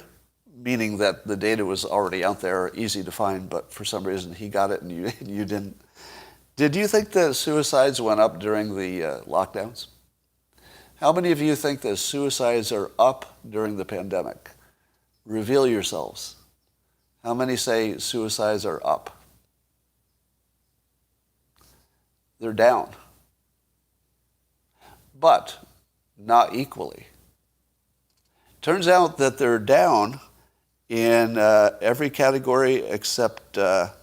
meaning that the data was already out there, easy to find, but for some reason he got it and you didn't. Did you think that suicides went up during the lockdowns? How many of you think that suicides are up during the pandemic? Reveal yourselves. How many say suicides are up? They're down. But not equally. Turns out that they're down in every category except, they're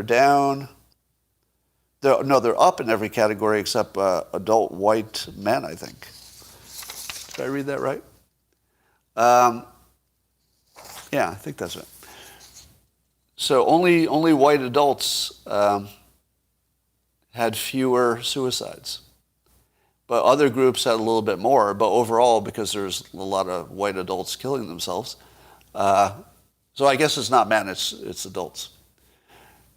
down, they're up in every category except adult white men, I think. Did I read that right? Yeah, I think that's right. So only white adults had fewer suicides. But other groups had a little bit more, but overall, because there's a lot of white adults killing themselves, so I guess it's not men, it's adults.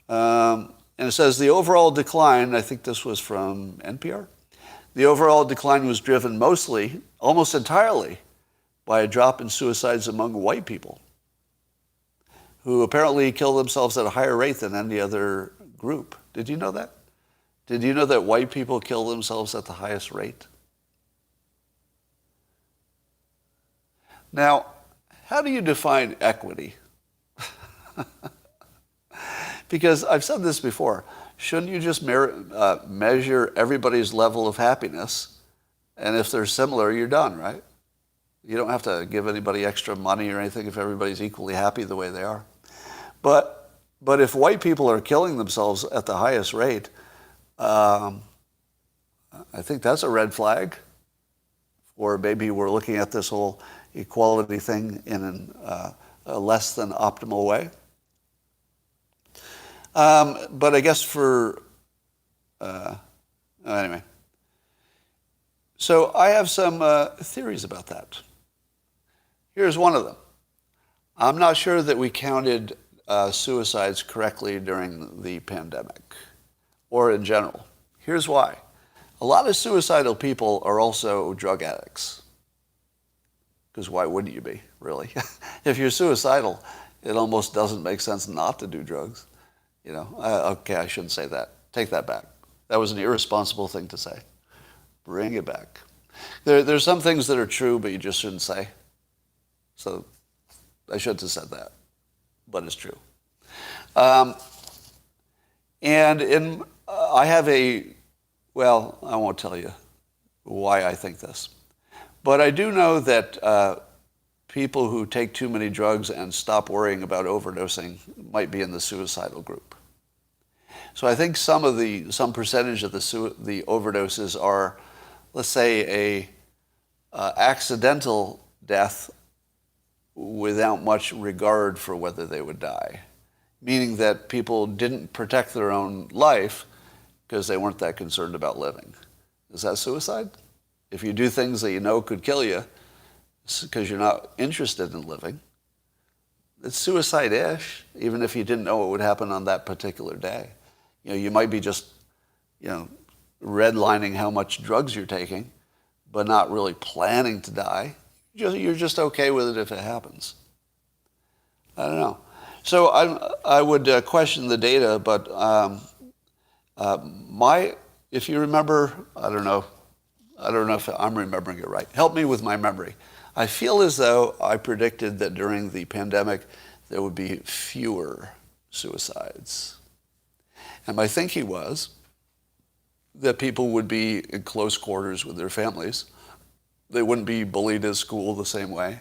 And it says the overall decline, I think this was from NPR, the overall decline was driven mostly, almost entirely, by a drop in suicides among white people, who apparently kill themselves at a higher rate than any other group. Did you know that? Did you know that white people kill themselves at the highest rate? Now, how do you define equity? Because I've said this before. Shouldn't you just measure everybody's level of happiness? And if they're similar, you're done, right? You don't have to give anybody extra money or anything if everybody's equally happy the way they are. But if white people are killing themselves at the highest rate, I think that's a red flag. Or maybe we're looking at this whole equality thing in a less than optimal way. But I guess anyway. So I have some theories about that. Here's one of them. I'm not sure that we counted suicides correctly during the pandemic or in general. Here's why. A lot of suicidal people are also drug addicts. Because why wouldn't you be, really? If you're suicidal, it almost doesn't make sense not to do drugs. You know, okay, I shouldn't say that. Take that back. That was an irresponsible thing to say. Bring it back. There's some things that are true, but you just shouldn't say. So I shouldn't have said that, but it's true. And I have I won't tell you why I think this. But I do know that people who take too many drugs and stop worrying about overdosing might be in the suicidal group. So I think some percentage of the overdoses are, let's say, a accidental death without much regard for whether they would die, meaning that people didn't protect their own life because they weren't that concerned about living. Is that suicide? If you do things that you know could kill you because you're not interested in living, it's suicide-ish, even if you didn't know what would happen on that particular day. You might be just, redlining how much drugs you're taking, but not really planning to die. You're just okay with it if it happens. I don't know. So I would question the data, but if you remember, I don't know if I'm remembering it right. Help me with my memory. I feel as though I predicted that during the pandemic there would be fewer suicides. And my thinking was that people would be in close quarters with their families. They wouldn't be bullied at school the same way.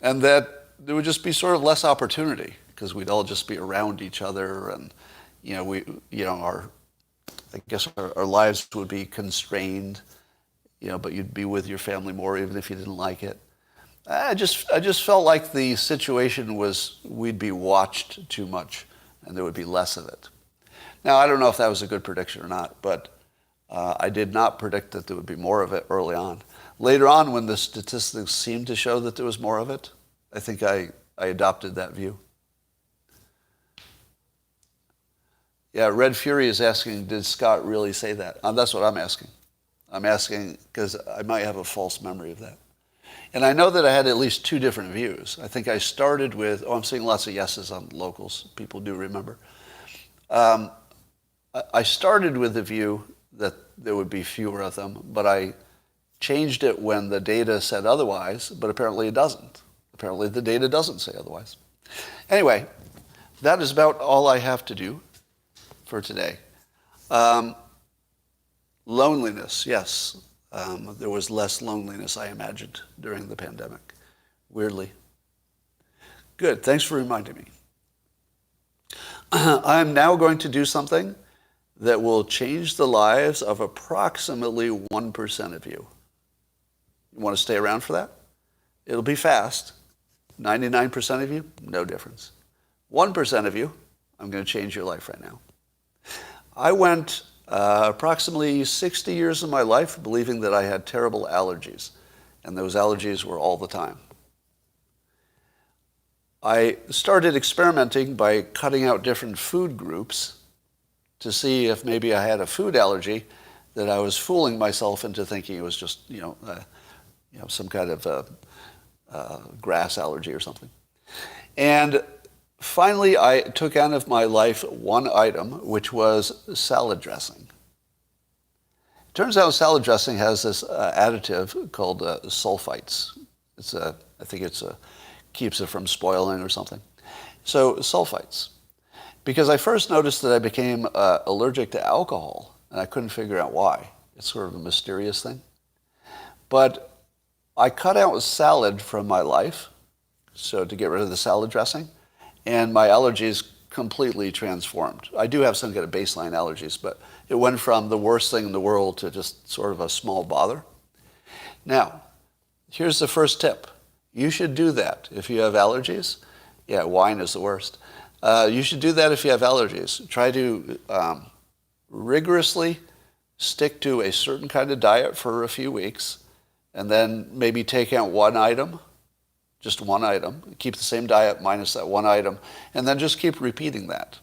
And that there would just be sort of less opportunity because we'd all just be around each other and, our lives would be constrained, but you'd be with your family more even if you didn't like it. I just felt like the situation was we'd be watched too much and there would be less of it. Now, I don't know if that was a good prediction or not, but I did not predict that there would be more of it early on. Later on, when the statistics seemed to show that there was more of it, I think I adopted that view. Yeah, Red Fury is asking, did Scott really say that? That's what I'm asking. I'm asking because I might have a false memory of that. And I know that I had at least two different views. I think I started with, I'm seeing lots of yeses on locals. People do remember. I started with the view that there would be fewer of them, but I changed it when the data said otherwise, but apparently it doesn't. Apparently the data doesn't say otherwise. Anyway, that is about all I have to do for today. Loneliness, yes. There was less loneliness, I imagined, during the pandemic, weirdly. Good, thanks for reminding me. I'm now going to do something that will change the lives of approximately 1% of you. You want to stay around for that? It'll be fast. 99% of you, no difference. 1% of you, I'm going to change your life right now. I went approximately 60 years of my life believing that I had terrible allergies, and those allergies were all the time. I started experimenting by cutting out different food groups to see if maybe I had a food allergy that I was fooling myself into thinking it was just, some kind of grass allergy or something. And finally, I took out of my life one item, which was salad dressing. It turns out salad dressing has this additive called sulfites. I think it's keeps it from spoiling or something. So sulfites. Because I first noticed that I became allergic to alcohol, and I couldn't figure out why. It's sort of a mysterious thing. But I cut out salad from my life, so to get rid of the salad dressing, and my allergies completely transformed. I do have some kind of baseline allergies, but it went from the worst thing in the world to just sort of a small bother. Now, here's the first tip. You should do that if you have allergies. Yeah, wine is the worst. You should do that if you have allergies. Try to rigorously stick to a certain kind of diet for a few weeks, and then maybe take out one item, just one item, keep the same diet minus that one item, and then just keep repeating that.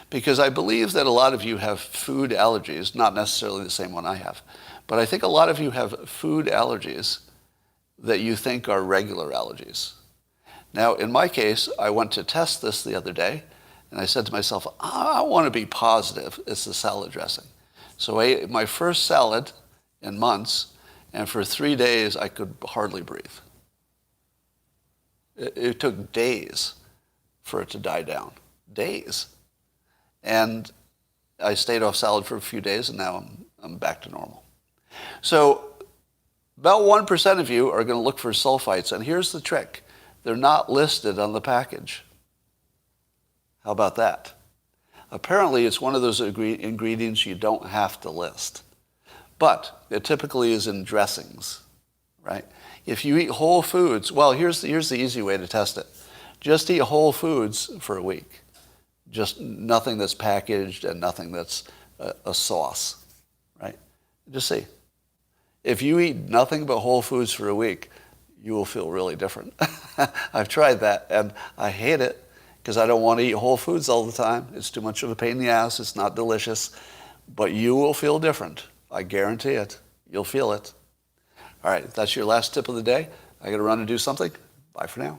Because I believe that a lot of you have food allergies, not necessarily the same one I have, but I think a lot of you have food allergies that you think are regular allergies. Now, in my case, I went to test this the other day, and I said to myself, I want to be positive it's the salad dressing. So I ate my first salad in months, and for 3 days, I could hardly breathe. It took days for it to die down. Days. And I stayed off salad for a few days, and now I'm back to normal. So About 1% of you are going to look for sulfites, and here's the trick. They're not listed on the package. How about that? Apparently, it's one of those ingredients you don't have to list. But it typically is in dressings, right? If you eat whole foods, well, here's the easy way to test it. Just eat whole foods for a week. Just nothing that's packaged and nothing that's a sauce, right? Just see. If you eat nothing but whole foods for a week, you will feel really different. I've tried that, and I hate it because I don't want to eat whole foods all the time. It's too much of a pain in the ass. It's not delicious. But you will feel different. I guarantee it. You'll feel it. All right, that's your last tip of the day. I got to run and do something. Bye for now.